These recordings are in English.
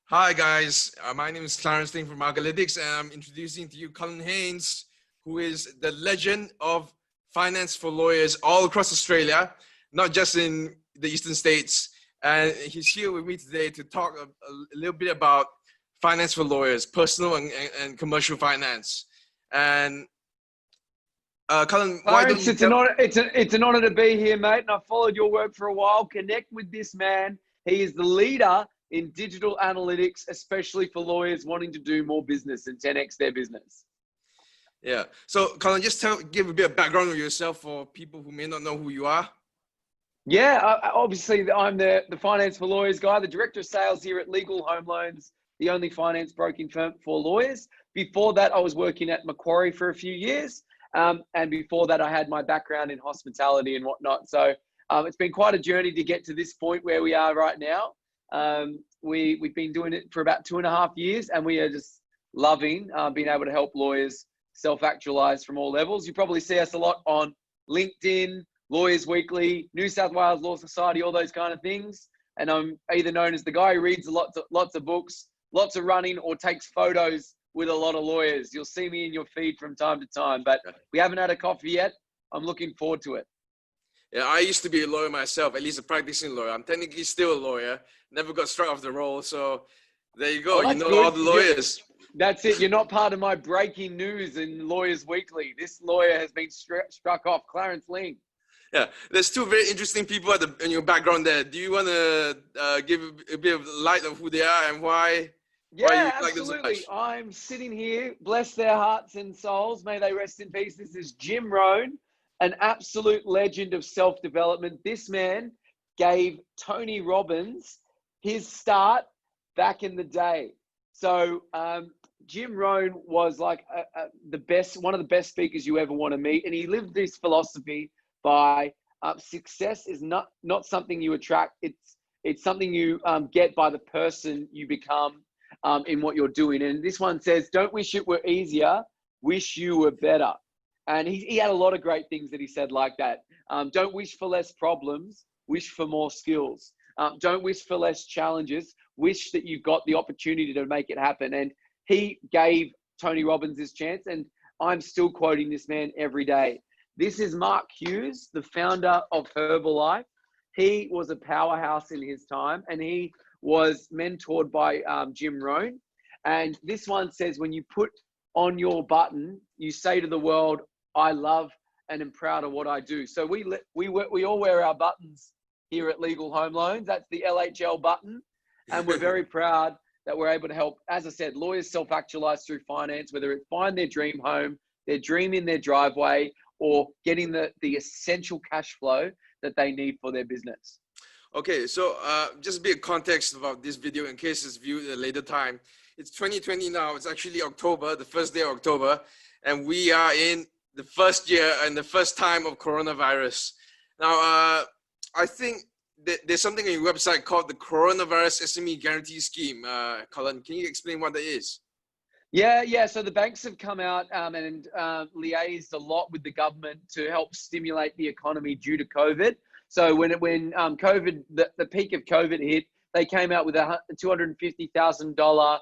Hi guys, my name is Clarence Ting from Marketlytics, and I'm introducing to you Cullen Haynes, who is the legend of finance for lawyers all across Australia, not just in the Eastern States. And he's here with me today to talk a little bit about finance for lawyers, personal and commercial finance. And Cullen, why don't Clarence, you it's an tell? honor. It's an honor to be here, mate. And I've followed your work for a while. Connect with this man. He is the leader in digital analytics, especially for lawyers wanting to do more business and 10x their business. Yeah. So Cullen, just give a bit of background of yourself for people who may not know who you are. Yeah, obviously I'm the finance for lawyers guy, the director of sales here at Legal Home Loans, the only finance broking firm for lawyers. Before that, I was working at Macquarie for a few years. And before that, I had my background in hospitality and whatnot. So it's been quite a journey to get to this point where we are right now. We've been doing it for about 2.5 years, and we are just loving being able to help lawyers self-actualize from all levels. You probably see us a lot on LinkedIn, Lawyers Weekly, New South Wales Law Society, all those kind of things. And I'm either known as the guy who reads lots of books, lots of running, or takes photos with a lot of lawyers. You'll see me in your feed from time to time, but we haven't had a coffee yet. I'm looking forward to it. Yeah, I used to be a lawyer myself, at least a practicing lawyer. I'm technically still a lawyer, never got struck off the roll. So there you go. Oh, You that's know all good. the lawyers. That's it. You're not part of my breaking news in Lawyers Weekly. This lawyer has been struck off, Clarence Ling. Yeah, there's two very interesting people in your background there. Do you want to give a bit of light of who they are and why Yeah, you like them so much? absolutely. I'm sitting here, bless their hearts and souls. May they rest in peace. This is Jim Rohn, an absolute legend of self-development. This man gave Tony Robbins his start back in the day. So Jim Rohn was like one of the best speakers you ever want to meet. And he lived this philosophy by success is not something you attract. It's something you get by the person you become in what you're doing. And this one says, don't wish it were easier, wish you were better. And he had a lot of great things that he said like that. Don't wish for less problems, wish for more skills. Don't wish for less challenges, wish that you got the opportunity to make it happen. And he gave Tony Robbins this chance, and I'm still quoting this man every day. This is Mark Hughes, the founder of Herbalife. He was a powerhouse in his time, and he was mentored by Jim Rohn. And this one says, when you put on your button, you say to the world, I love and am proud of what I do. So we all wear our buttons here at Legal Home Loans. That's the LHL button. And we're very proud that we're able to help, as I said, lawyers self-actualize through finance, whether it's find their dream home, their dream in their driveway, or getting the essential cash flow that they need for their business. Okay, so just a bit of context about this video in case it's viewed at a later time. It's 2020 now. It's actually October, the first day of October, and we are in the first year and the first time of coronavirus. Now, I think there's something on your website called the Coronavirus SME Guarantee Scheme. Cullen, can you explain what that is? Yeah. So the banks have come out and liaised a lot with the government to help stimulate the economy due to COVID. So when COVID, the peak of COVID hit, they came out with a $250,000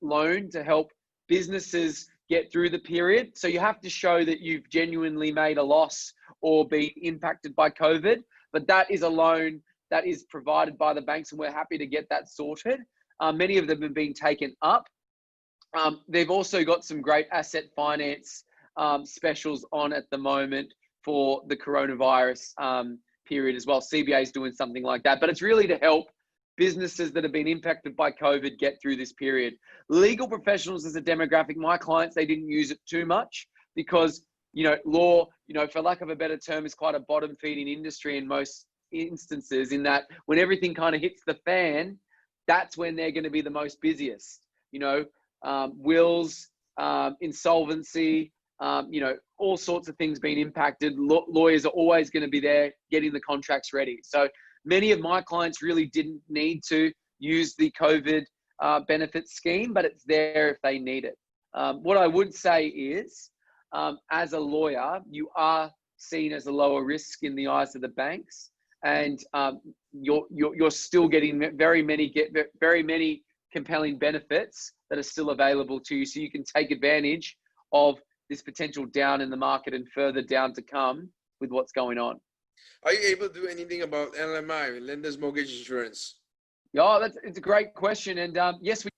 loan to help businesses get through the period. So you have to show that you've genuinely made a loss or been impacted by COVID. But that is a loan that is provided by the banks, and we're happy to get that sorted. Many of them have been taken up. They've also got some great asset finance specials on at the moment for the coronavirus period as well. CBA is doing something like that, but it's really to help businesses that have been impacted by COVID get through this period. Legal professionals as a demographic, my clients, they didn't use it too much because, law, for lack of a better term, is quite a bottom feeding industry in most instances, in that when everything kind of hits the fan, that's when they're going to be the most busiest. Wills, insolvency, all sorts of things being impacted. Lawyers are always going to be there getting the contracts ready. So many of my clients really didn't need to use the COVID benefit scheme, but it's there if they need it. What I would say is, as a lawyer, you are seen as a lower risk in the eyes of the banks, and you're still getting very many compelling benefits that are still available to you so you can take advantage of this potential down in the market and further down to come with what's going on. Are you able to do anything about LMI, Lender's Mortgage Insurance? Yeah, it's a great question. And yes, we.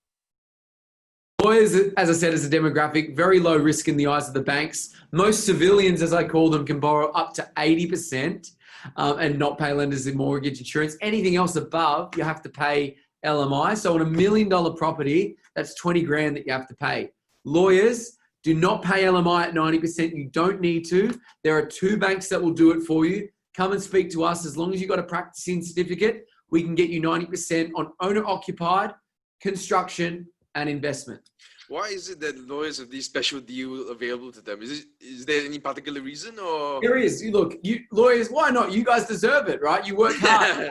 Lawyers, as I said, as a demographic, very low risk in the eyes of the banks. Most civilians, as I call them, can borrow up to 80% and not pay lenders in mortgage insurance. Anything else above, you have to pay LMI. So on $1 million property, that's 20 grand that you have to pay. Lawyers, do not pay LMI at 90%. You don't need to. There are 2 banks that will do it for you. Come and speak to us. As long as you've got a practicing certificate, we can get you 90% on owner-occupied, construction, and investment. Why is it that lawyers have these special deals available to them? Is there any particular reason, or? There is. Look, you lawyers, why not? You guys deserve it, right? You work hard.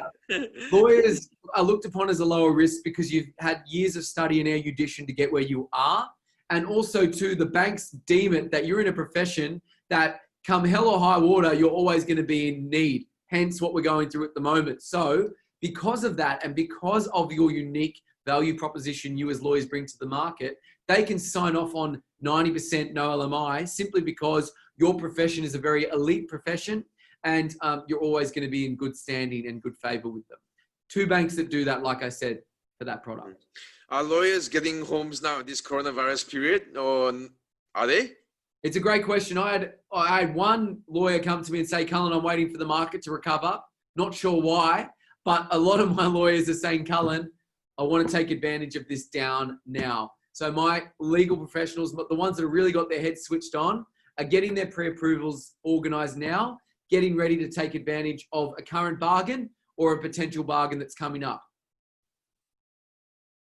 Lawyers are looked upon as a lower risk because you've had years of study and erudition to get where you are. And also, too, the banks deem it that you're in a profession that come hell or high water, you're always going to be in need. Hence what we're going through at the moment. So because of that and because of your unique value proposition you as lawyers bring to the market, they can sign off on 90% no LMI simply because your profession is a very elite profession and you're always going to be in good standing and good favor with them. 2 banks that do that, like I said, for that product. Are lawyers getting homes now in this coronavirus period, or are they? It's a great question. I had one lawyer come to me and say, Cullen, I'm waiting for the market to recover. Not sure why, but a lot of my lawyers are saying, Cullen, I want to take advantage of this down now. So my legal professionals, the ones that have really got their heads switched on, are getting their pre-approvals organized now, getting ready to take advantage of a current bargain or a potential bargain that's coming up.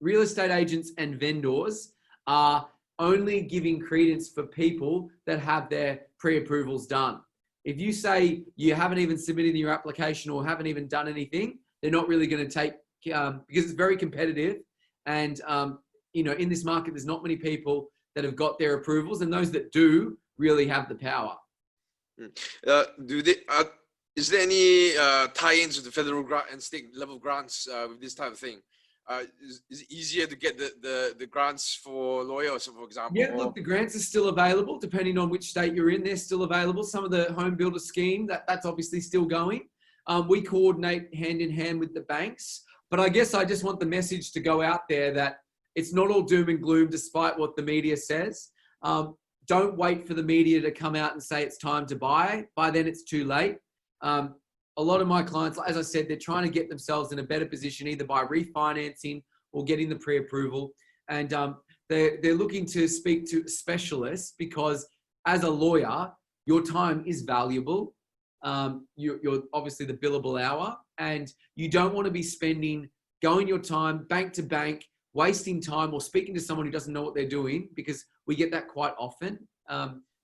Real estate agents and vendors are only giving credence for people that have their pre-approvals done. If you say you haven't even submitted your application or haven't even done anything, they're not really going to take, because it's very competitive. And, in this market, there's not many people that have got their approvals, and those that do really have the power. Is there any tie-ins with the federal grant and state level grants with this type of thing? Is it easier to get the grants for lawyers, for example? Yeah, look, the grants are still available depending on which state you're in. They're still available. Some of the home builder scheme, that's obviously still going. We coordinate hand in hand with the banks. But I guess I just want the message to go out there that it's not all doom and gloom despite what the media says. Don't wait for the media to come out and say it's time to buy. By then it's too late. A lot of my clients, as I said, they're trying to get themselves in a better position either by refinancing or getting the pre-approval. And they're looking to speak to specialists because as a lawyer, your time is valuable. You're obviously the billable hour, and you don't want to be going your time bank to bank, wasting time or speaking to someone who doesn't know what they're doing, because we get that quite often.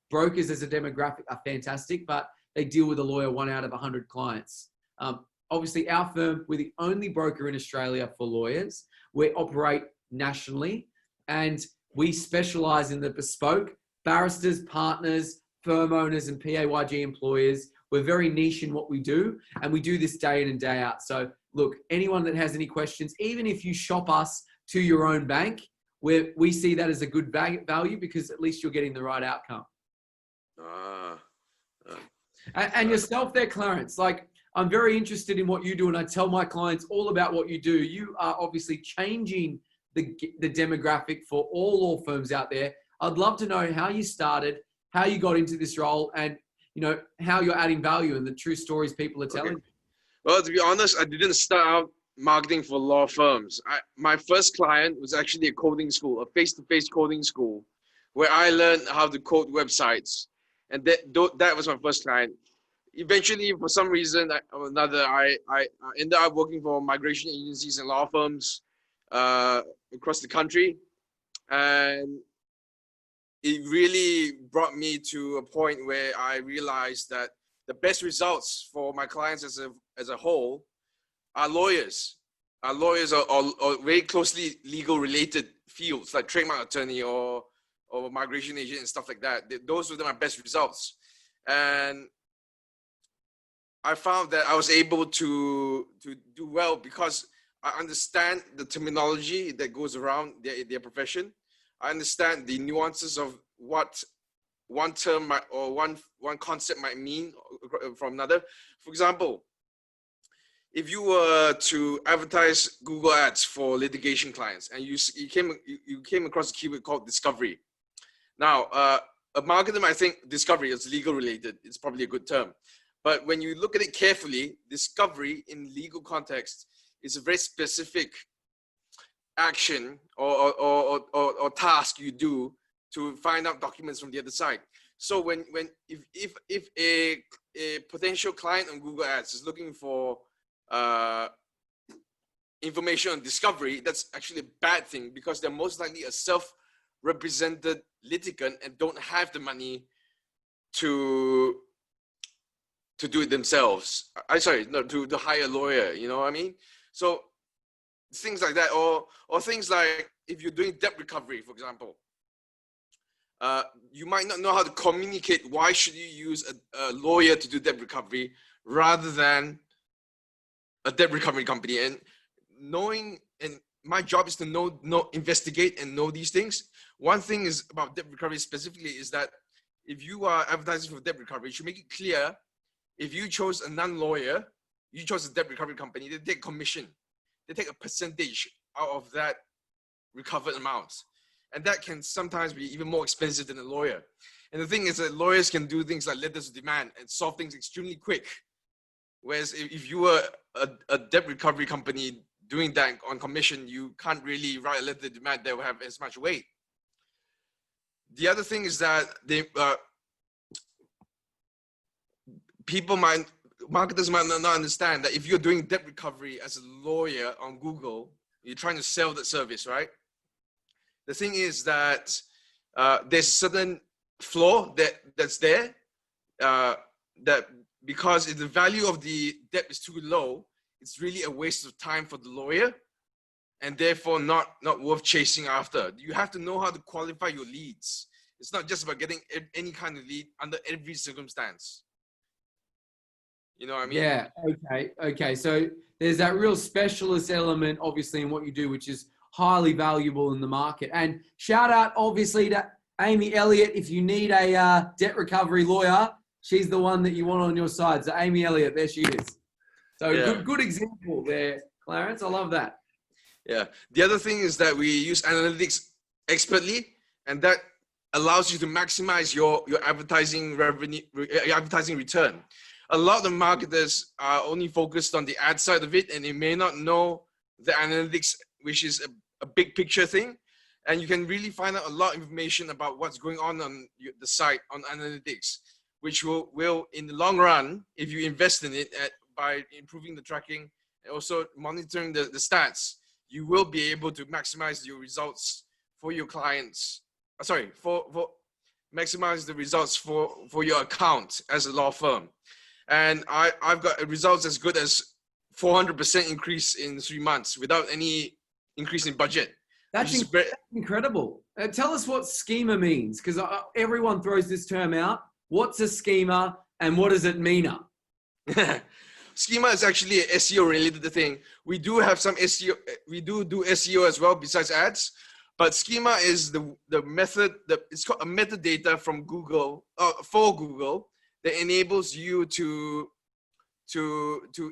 Brokers as a demographic are fantastic, but they deal with a lawyer 1 out of 100 clients. Obviously, our firm, we're the only broker in Australia for lawyers. We operate nationally, and we specialize in the bespoke barristers, partners, firm owners, and PAYG employers. We're very niche in what we do, and we do this day in and day out. So look, anyone that has any questions, even if you shop us to your own bank, we see that as a good value because at least you're getting the right outcome. And yourself there, Clarence, like I'm very interested in what you do, and I tell my clients all about what you do. You are obviously changing the demographic for all law firms out there. I'd love to know how you started, how you got into this role, and how you're adding value and the true stories people are telling. Okay. Well, to be honest, I didn't start out marketing for law firms. My first client was actually a coding school, a face-to-face coding school, where I learned how to code websites. And that was my first client. Eventually, for some reason or another, I ended up working for migration agencies and law firms across the country. And it really brought me to a point where I realized that the best results for my clients as a whole are lawyers. Our lawyers are very closely legal related fields like trademark attorney or migration agent and stuff like that. Those were my best results. And I found that I was able to do well because I understand the terminology that goes around their profession. I understand the nuances of what one term might, or one concept might mean from another. For example, if you were to advertise Google Ads for litigation clients, and you came across a keyword called discovery. Now, a marketer might think discovery is legal related. It's probably a good term. But when you look at it carefully, discovery in legal context is a very specific action or task you do to find out documents from the other side. So if a potential client on Google Ads is looking for information on discovery, that's actually a bad thing, because they're most likely a self-represented litigant and don't have the money to do it themselves. To hire a lawyer, you know what I mean? So things like that, or things like if you're doing debt recovery, for example, you might not know how to communicate. Why should you use a lawyer to do debt recovery rather than a debt recovery company? And my job is to know, investigate and know these things. One thing is about debt recovery specifically is that if you are advertising for debt recovery, you should make it clear. If you chose a non-lawyer, you chose a debt recovery company, they take commission. They take a percentage out of that recovered amount. And that can sometimes be even more expensive than a lawyer. And the thing is that lawyers can do things like letters of demand and solve things extremely quick. Whereas if you were a debt recovery company doing that on commission, you can't really write a letter of demand that will have as much weight. The other thing is that marketers might not understand that if you're doing debt recovery as a lawyer on Google, you're trying to sell that service, right? The thing is that there's a certain flaw that's there, that because if the value of the debt is too low, it's really a waste of time for the lawyer, and therefore not worth chasing after. You have to know how to qualify your leads. It's not just about getting any kind of lead under every circumstance. You know what I mean? Yeah. Okay. So there's that real specialist element, obviously, in what you do, which is highly valuable in the market. And shout out, obviously, to Amy Elliott. If you need a debt recovery lawyer, she's the one that you want on your side. So Amy Elliott, there she is. So yeah. Good example there, Clarence. I love that. Yeah. The other thing is that we use analytics expertly, and that allows you to maximize your advertising revenue, advertising return. A lot of marketers are only focused on the ad side of it, and they may not know the analytics, which is a big picture thing. And you can really find out a lot of information about what's going on the site on analytics, which will in the long run, if you invest in it by improving the tracking and also monitoring the stats, you will be able to maximize your results for your clients. For maximize the results for your account as a law firm. And I've got results as good as 400% increase in 3 months without any increase in budget. That's incredible. Tell us what schema means, because everyone throws this term out. What's a schema and what does it mean? Schema is actually an SEO related thing. We do have some SEO. We do SEO as well besides ads. But schema is the method it's called a metadata from Google for Google that enables you to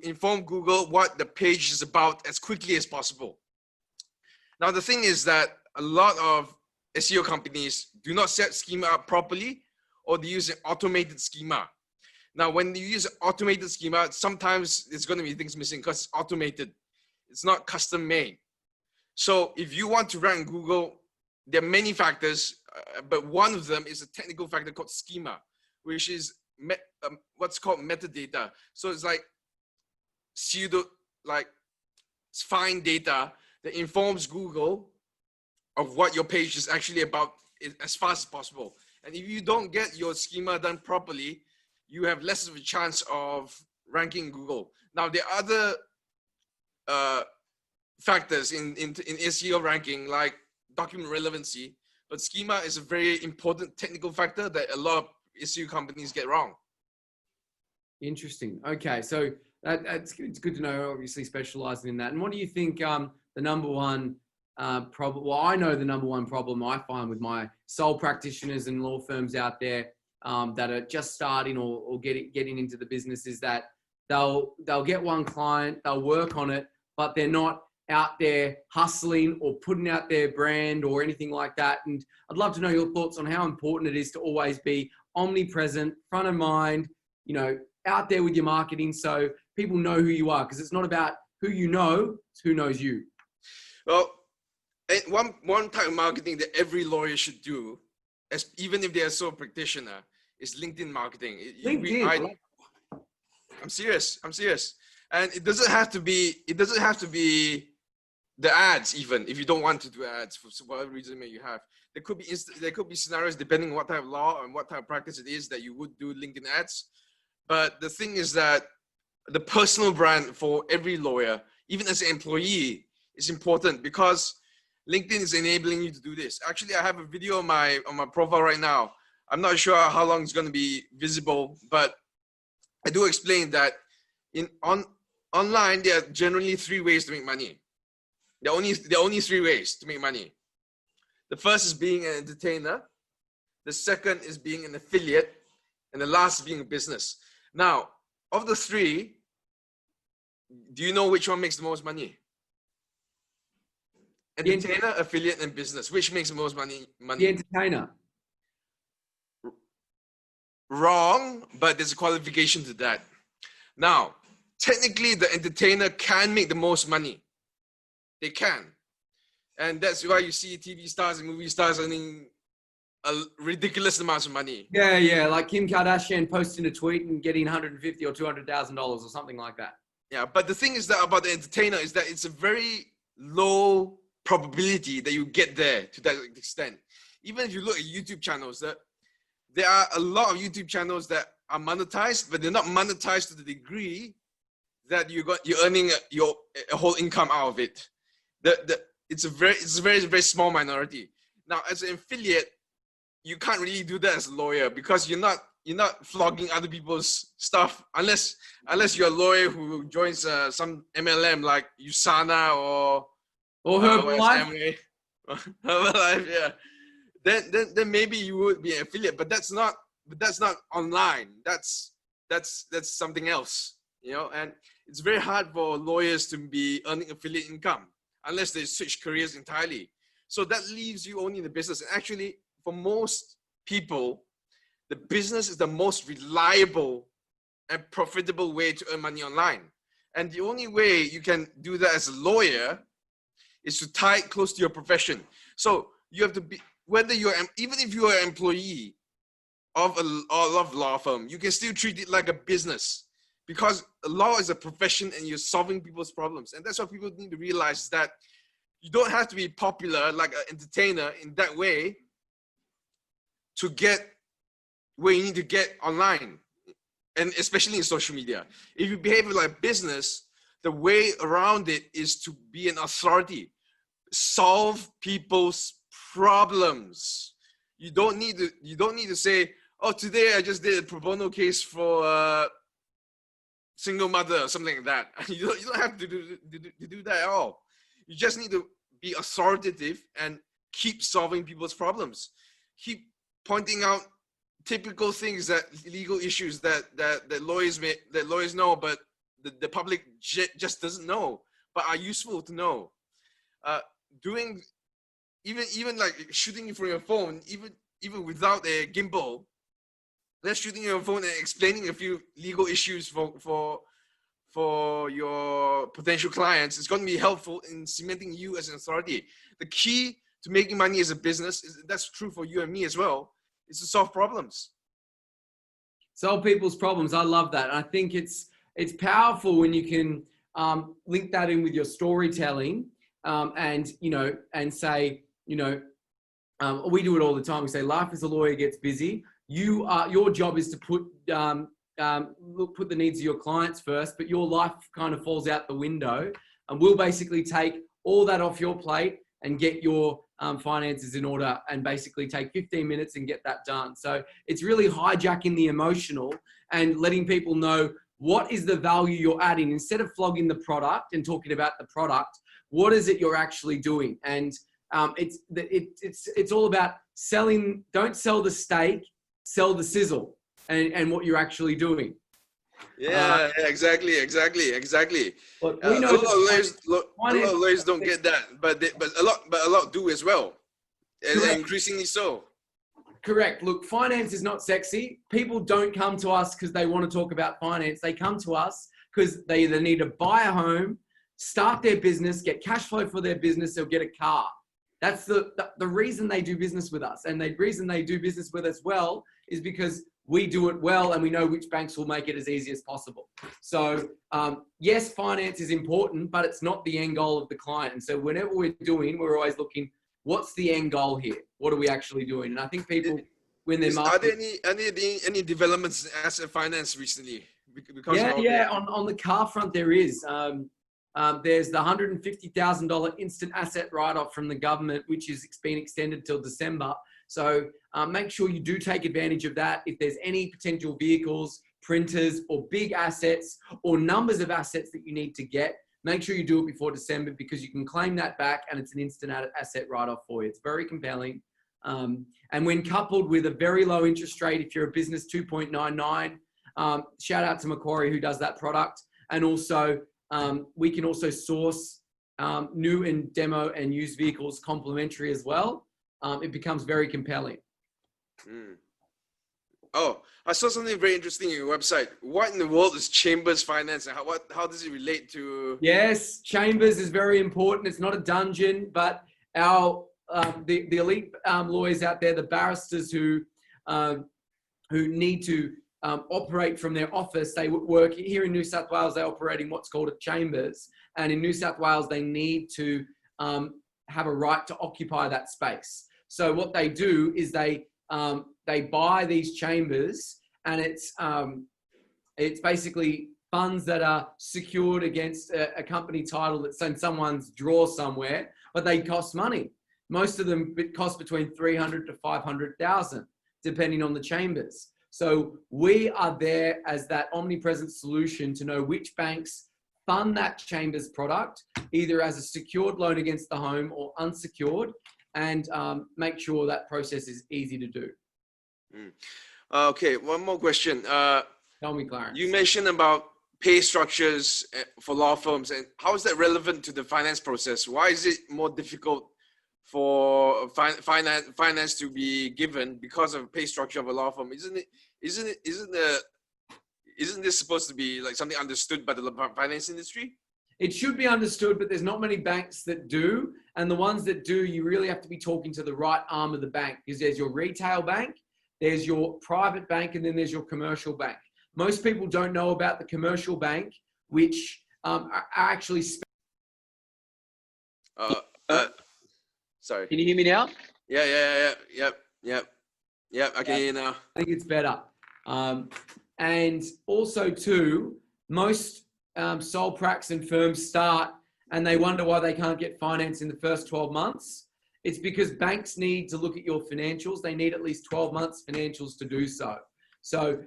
inform Google what the page is about as quickly as possible. Now, the thing is that a lot of SEO companies do not set schema up properly, or they use an automated schema. Now, when you use an automated schema, sometimes there's going to be things missing because it's automated. It's not custom made. So if you want to rank Google, there are many factors, but one of them is a technical factor called schema, which is what's called metadata. So it's like fine data that informs Google of what your page is actually about as fast as possible. And if you don't get your schema done properly, you have less of a chance of ranking Google. Now, there are other factors in SEO ranking, like document relevancy, but schema is a very important technical factor that a lot of SEO companies get wrong. Interesting. Okay, so It's good to know, obviously specializing in that. And what do you think the number one problem? Well, I know the number one problem I find with my sole practitioners and law firms out there that are just starting or getting into the business is that they'll get one client, they'll work on it, but they're not out there hustling or putting out their brand or anything like that. And I'd love to know your thoughts on how important it is to always be omnipresent, front of mind, out there with your marketing so people know who you are, because it's not about who you know, it's who knows you. Well, one type of marketing that every lawyer should do, even if they're a sole practitioner, is LinkedIn marketing. LinkedIn. I'm serious. And it doesn't have to be the ads, even if you don't want to do ads for whatever reason you have. There could be scenarios depending on what type of law and what type of practice it is that you would do LinkedIn ads. But the thing is that the personal brand for every lawyer, even as an employee, is important because LinkedIn is enabling you to do this. Actually, I have a video on my profile right now. I'm not sure how long it's going to be visible, but I do explain that online there are generally 3 ways to make money. There are only 3 ways to make money. The first is being an entertainer. The second is being an affiliate, and the last is being a business. Now, of the 3, do you know which one makes the most money? Entertainer, affiliate, and business. Which makes the most money? The entertainer. Wrong, but there's a qualification to that. Now, technically, the entertainer can make the most money. They can. And that's why you see TV stars and movie stars earning a ridiculous amounts of money. Yeah, like Kim Kardashian posting a tweet and getting $150,000 or $200,000 or something like that. Yeah, but the thing is that about the entertainer is that it's a very low probability that you get there to that extent. Even if you look at YouTube channels, there are a lot of YouTube channels that are monetized, but they're not monetized to the degree that you're earning a whole income out of it. It's a very small minority. Now, as an affiliate, you can't really do that as a lawyer because you're not flogging other people's stuff unless you're a lawyer who joins some MLM like USANA or Herbalife. Herbalife, yeah. Then maybe you would be an affiliate, but that's not online. That's something else, and it's very hard for lawyers to be earning affiliate income unless they switch careers entirely. So that leaves you only in the business. And actually, for most people, the business is the most reliable and profitable way to earn money online. And the only way you can do that as a lawyer is to tie it close to your profession. So you have to be, even if you are an employee of a law firm, you can still treat it like a business because law is a profession and you're solving people's problems. And that's what people need to realize, that you don't have to be popular like an entertainer in that way to get where you need to get online, and especially in social media. If you behave like business, the way around it is to be an authority, solve people's problems. You don't need to say, oh, today I just did a pro bono case for a single mother or something like that. You don't have to do that at all. You just need to be authoritative and keep solving people's problems. Keep pointing out typical things, that legal issues that lawyers know, but the public just doesn't know, but are useful to know. Doing even like shooting from your phone, even without a gimbal, just shooting your phone and explaining a few legal issues for your potential clients is going to be helpful in cementing you as an authority. The key to making money as a business that's true for you and me as well, is to solve problems. Solve people's problems. I love that. And I think it's powerful when you can link that in with your storytelling, and say, we do it all the time. We say life as a lawyer gets busy. Your job is to put the needs of your clients first, but your life kind of falls out the window, and we'll basically take all that off your plate and get your finances in order, and basically take 15 minutes and get that done. So it's really hijacking the emotional and letting people know what is the value you're adding? Instead of flogging the product and talking about the product, what is it you're actually doing? And it's all about selling. Don't sell the steak, sell the sizzle, and what you're actually doing. Yeah, exactly. Look, we know a lot of lawyers don't get that, but a lot do as well, and increasingly so. Correct. Look, finance is not sexy. People don't come to us because they want to talk about finance. They come to us because they either need to buy a home, start their business, get cash flow for their business, or get a car. That's the reason they do business with us. And the reason they do business with us well is because we do it well and we know which banks will make it as easy as possible. So yes, finance is important, but it's not the end goal of the client. And so whenever we're we're always looking, what's the end goal here? What are we actually doing? And I think people, when they're marketing... Are there any developments in asset finance recently? On the car front, there is. There's the $150,000 instant asset write-off from the government, which has been extended till December. So make sure you do take advantage of that. If there's any potential vehicles, printers, or big assets, or numbers of assets that you need to get, make sure you do it before December, because you can claim that back and it's an instant asset write-off for you. It's very compelling. And when coupled with a very low interest rate, if you're a business, 2.99, shout out to Macquarie who does that product. And also, we can also source new and demo and used vehicles complimentary as well. It becomes very compelling. Oh, I saw something very interesting on your website. What in the world is Chambers Finance, and how does it relate to? Yes, Chambers is very important. It's not a dungeon, but our the elite lawyers out there, the barristers who need to operate from their office, they work here in New South Wales. They operate in what's called a Chambers, and in New South Wales, they need to have a right to occupy that space. So what they do is they buy these chambers, and it's basically funds that are secured against a company title that's in someone's drawer somewhere, but they cost money. Most of them cost between $300,000 to $500,000, depending on the chambers. So we are there as that omnipresent solution to know which banks fund that chambers product, either as a secured loan against the home or unsecured, and make sure that process is easy to do. Okay, one more question. Tell me, Clarence. You mentioned about pay structures for law firms, and how is that relevant to the finance process? Why is it more difficult for finance to be given because of pay structure of a law firm? Isn't this supposed to be like something understood by the finance industry? It should be understood, but there's not many banks that do. And the ones that do, you really have to be talking to the right arm of the bank, because there's your retail bank, there's your private bank, and then there's your commercial bank. Most people don't know about the commercial bank, which are actually... Sorry. Can you hear me now? Yeah. Yep. I can hear you now. I think it's better. And also too, most sole pracs and firms start and they wonder why they can't get finance in the first 12 months. It's because banks need to look at your financials. They need at least 12 months financials to do so. So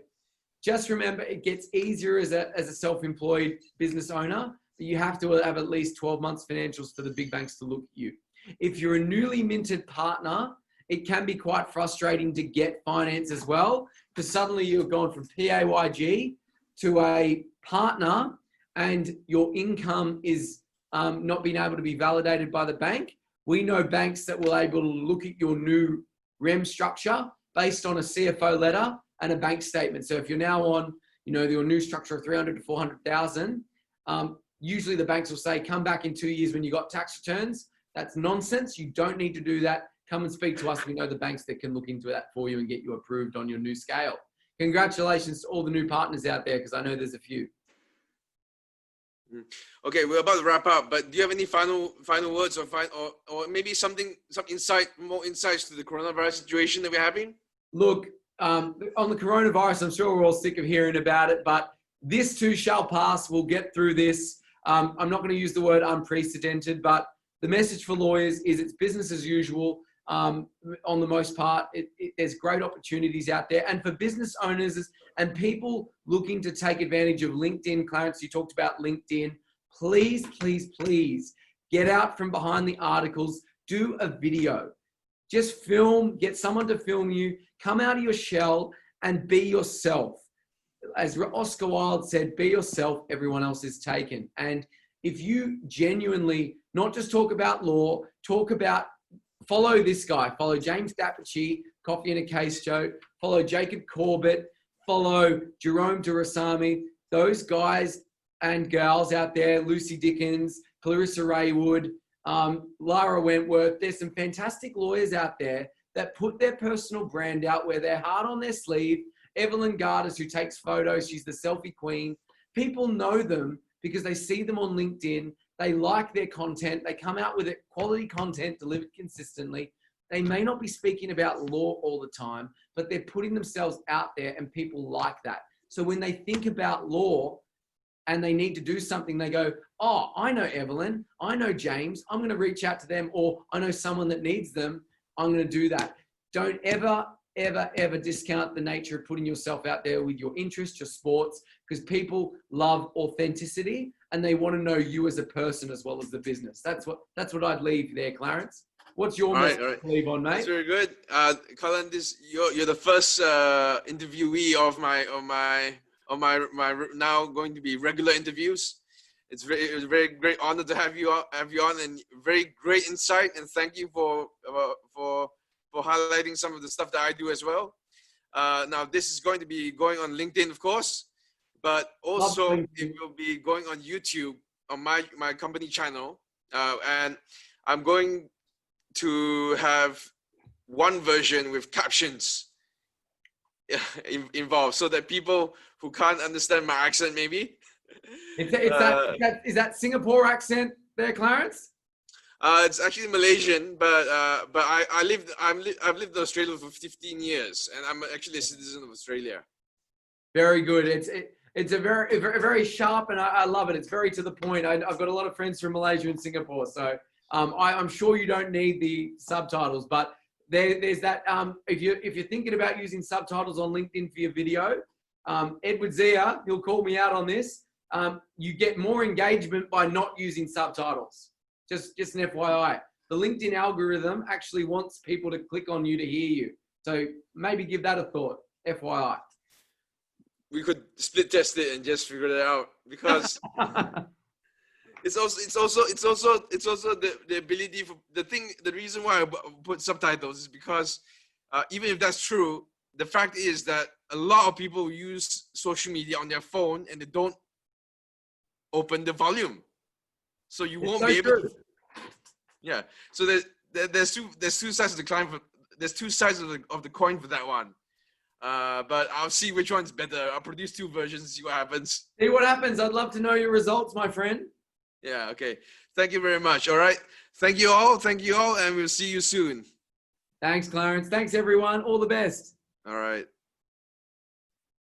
just remember, it gets easier as a self-employed business owner, but you have to have at least 12 months financials for the big banks to look at you. If you're a newly minted partner, it can be quite frustrating to get finance as well, because suddenly you've gone from PAYG to a partner and your income is not being able to be validated by the bank. We know banks that will able to look at your new REM structure based on a CFO letter and a bank statement. So if you're now on, your new structure of 300 to 400,000, usually the banks will say, come back in 2 years when you got tax returns. That's nonsense. You don't need to do that. Come and speak to us. We know the banks that can look into that for you and get you approved on your new scale. Congratulations to all the new partners out there, because I know there's a few. Okay, we're about to wrap up, but do you have any final words or maybe some more insights to the coronavirus situation that we're having? Look, on the coronavirus, I'm sure we're all sick of hearing about it, but this too shall pass. We'll get through this. I'm not going to use the word unprecedented, but the message for lawyers is it's business as usual. on the most part. There's great opportunities out there. And for business owners and people looking to take advantage of LinkedIn, Clarence, you talked about LinkedIn. Please, please, please get out from behind the articles. Do a video. Just film, get someone to film you, come out of your shell and be yourself. As Oscar Wilde said, be yourself, everyone else is taken. And if you genuinely not just talk about law, follow this guy, follow James Dappici, Coffee and a Case Joe, follow Jacob Corbett, follow Jerome Durasami, those guys and gals out there, Lucy Dickens, Clarissa Raywood, Lara Wentworth. There's some fantastic lawyers out there that put their personal brand out, wear their heart on their sleeve. Evelyn Garders, who takes photos, she's the selfie queen. People know them because they see them on LinkedIn. They like their content. They come out with it, quality content delivered consistently. They may not be speaking about law all the time, but they're putting themselves out there and people like that. So when they think about law and they need to do something, they go, oh, I know Evelyn, I know James, I'm going to reach out to them, or I know someone that needs them, I'm going to do that. Don't ever discount the nature of putting yourself out there with your interests, your sports, because people love authenticity and they want to know you as a person as well as the business. That's what I'd leave there, Clarence. What's your message to leave on, mate? That's very good. Cullen, you're the first interviewee of my now going to be regular interviews. It was a very great honor to have you on, and very great insight. And thank you for highlighting some of the stuff that I do as well. Now this is going to be going on LinkedIn, of course, but also it will be going on YouTube on my company channel. And I'm going to have one version with captions involved, so that people who can't understand my accent, maybe. Is that Singapore accent there, Clarence? It's actually Malaysian, but I've lived in Australia for 15 years, and I'm actually a citizen of Australia. Very good. It's a very sharp, and I love it. It's very to the point. I've got a lot of friends from Malaysia and Singapore, so I'm sure you don't need the subtitles, but there's that. If you're thinking about using subtitles on LinkedIn for your video, Edward Zia, he'll call me out on this. You get more engagement by not using subtitles. Just an FYI. The LinkedIn algorithm actually wants people to click on you to hear you. So maybe give that a thought. FYI. We could split test it and just figure it out, because it's also the ability for the reason why I put subtitles is because even if that's true, the fact is that a lot of people use social media on their phone and they don't open the volume, so you won't be able to. Yeah, so there's two sides of the coin. There's two sides of the coin for that one. But I'll see which one's better. I'll produce two versions and see what happens. See what happens. I'd love to know your results, my friend. Yeah, okay. Thank you very much. All right. Thank you all, and we'll see you soon. Thanks, Clarence. Thanks, everyone. All the best. All right.